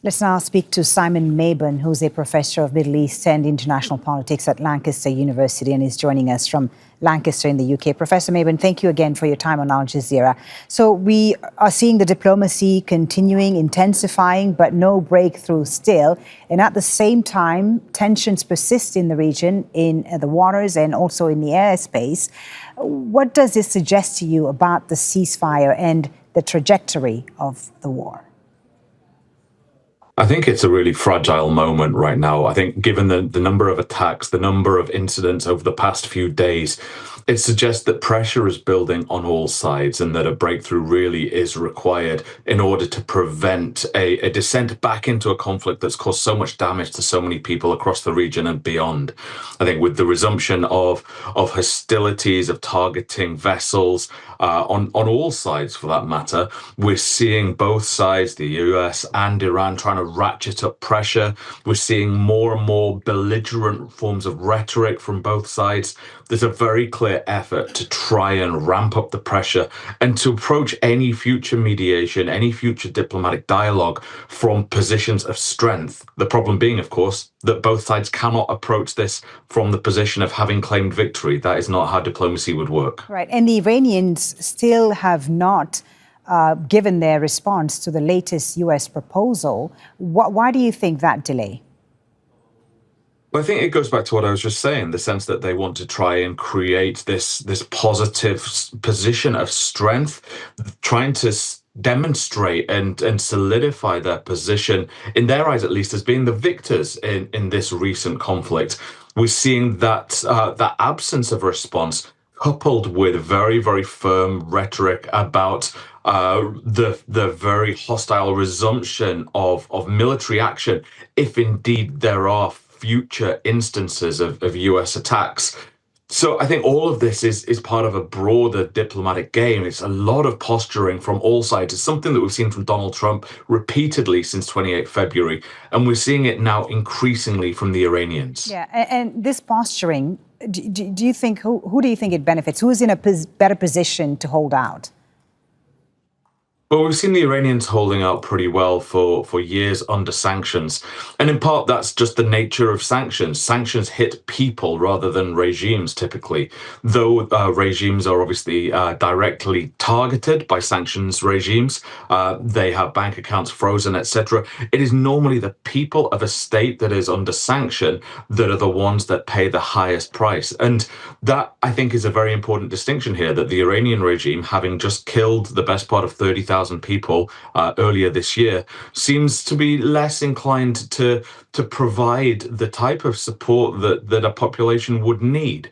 Let's now speak to Simon Mabon, who's a professor of Middle East and international politics at Lancaster University and is joining us from Lancaster in the UK. Professor Mabon, thank you again for your time on Al Jazeera. So we are seeing the diplomacy continuing, intensifying, but no breakthrough still. And at the same time, tensions persist in the region, in the waters and also in the airspace. What does this suggest to you about the ceasefire and the trajectory of the war? I think it's a really fragile moment right now. I think given the number of attacks, the number of incidents over the past few days, it suggests that pressure is building on all sides and that a breakthrough really is required in order to prevent a descent back into a conflict that's caused so much damage to so many people across the region and beyond. I think with the resumption of hostilities, of targeting vessels on all sides for that matter, we're seeing both sides, the US and Iran, trying to ratchet up pressure. We're seeing more and more belligerent forms of rhetoric from both sides. There's a very clear effort to try and ramp up the pressure and to approach any future mediation, any future diplomatic dialogue from positions of strength. The problem being, of course, that both sides cannot approach this from the position of having claimed victory. That is not how diplomacy would work. Right. And the Iranians still have not given their response to the latest US proposal. Why do you think that delay? Well, I think it goes back to what I was just saying, the sense that they want to try and create this positive position of strength, trying to demonstrate and solidify their position, in their eyes at least, as being the victors in this recent conflict. We're seeing that absence of response coupled with very, very firm rhetoric about the very hostile resumption of military action, if indeed there are future instances of US attacks. So I think all of this is part of a broader diplomatic game. It's a lot of posturing from all sides. It's something that we've seen from Donald Trump repeatedly since 28 February, and we're seeing it now increasingly from the Iranians. Yeah, and this posturing, do you think, who do you think it benefits? Who is in a better position to hold out? Well, we've seen the Iranians holding out pretty well for years under sanctions. And in part, that's just the nature of sanctions. Sanctions hit people rather than regimes, typically. Though regimes are obviously directly targeted by sanctions regimes, they have bank accounts frozen, etc. It is normally the people of a state that is under sanction that are the ones that pay the highest price. And that, I think, is a very important distinction here, that the Iranian regime, having just killed the best part of 30,000 people earlier this year, seems to be less inclined to provide the type of support that a population would need.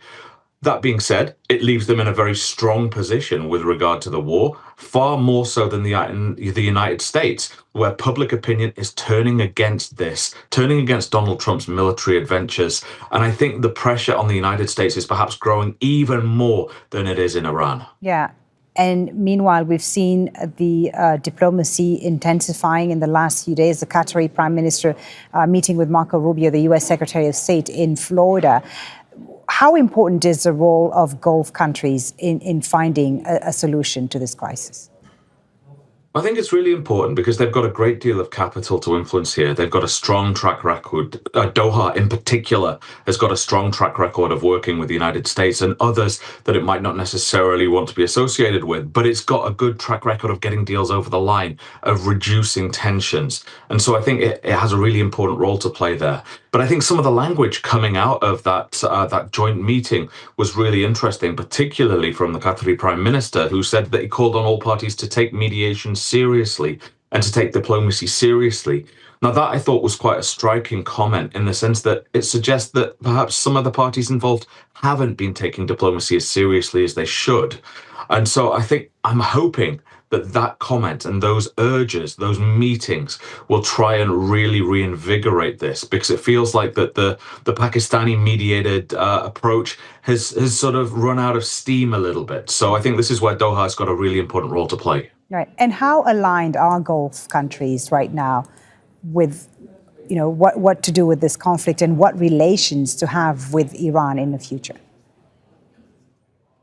That being said, it leaves them in a very strong position with regard to the war, far more so than the United States, where public opinion is turning against this, turning against Donald Trump's military adventures. And I think the pressure on the United States is perhaps growing even more than it is in Iran. Yeah. And meanwhile, we've seen the diplomacy intensifying in the last few days. The Qatari Prime Minister meeting with Marco Rubio, the U.S. Secretary of State in Florida. How important is the role of Gulf countries in finding a solution to this crisis? I think it's really important because they've got a great deal of capital to influence here. They've got a strong track record. Doha, in particular, has got a strong track record of working with the United States and others that it might not necessarily want to be associated with. But it's got a good track record of getting deals over the line, of reducing tensions. And so I think it has a really important role to play there. But I think some of the language coming out of that joint meeting was really interesting, particularly from the Qatari Prime Minister, who said that he called on all parties to take mediation seriously and to take diplomacy seriously. Now, that I thought was quite a striking comment in the sense that it suggests that perhaps some of the parties involved haven't been taking diplomacy as seriously as they should. And so I think I'm hoping that comment and those urges, those meetings will try and really reinvigorate this, because it feels like that the Pakistani mediated approach has sort of run out of steam a little bit. So I think this is where Doha has got a really important role to play. Right. And how aligned are Gulf countries right now with, what to do with this conflict and what relations to have with Iran in the future?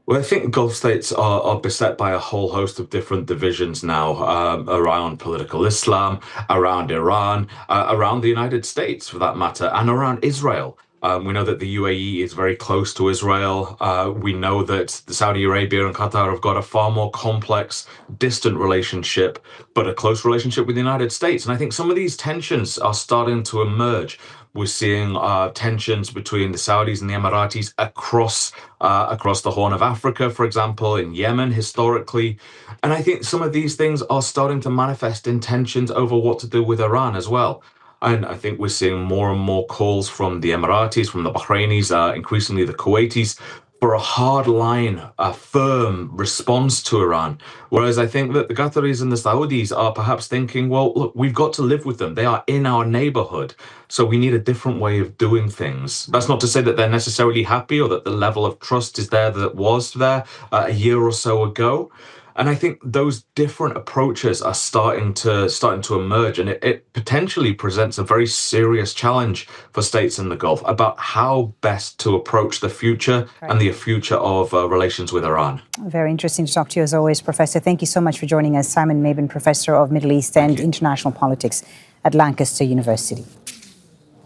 Well, I think Gulf states are beset by a whole host of different divisions now around political Islam, around Iran, around the United States for that matter, and around Israel. We know that the UAE is very close to Israel. We know that Saudi Arabia and Qatar have got a far more complex, distant relationship, but a close relationship with the United States. And I think some of these tensions are starting to emerge. We're seeing tensions between the Saudis and the Emiratis across the Horn of Africa, for example, in Yemen historically. And I think some of these things are starting to manifest in tensions over what to do with Iran as well. And I think we're seeing more and more calls from the Emiratis, from the Bahrainis, increasingly the Kuwaitis, for a hard line, a firm response to Iran. Whereas I think that the Qataris and the Saudis are perhaps thinking, well, look, we've got to live with them. They are in our neighborhood. So we need a different way of doing things. That's not to say that they're necessarily happy or that the level of trust is there that was there a year or so ago. And I think those different approaches are starting to emerge, and it potentially presents a very serious challenge for states in the Gulf about how best to approach the future and the future of relations with Iran. Very interesting to talk to you as always, Professor. Thank you so much for joining us. Simon Mabon, Professor of Middle East and International Politics at Lancaster University.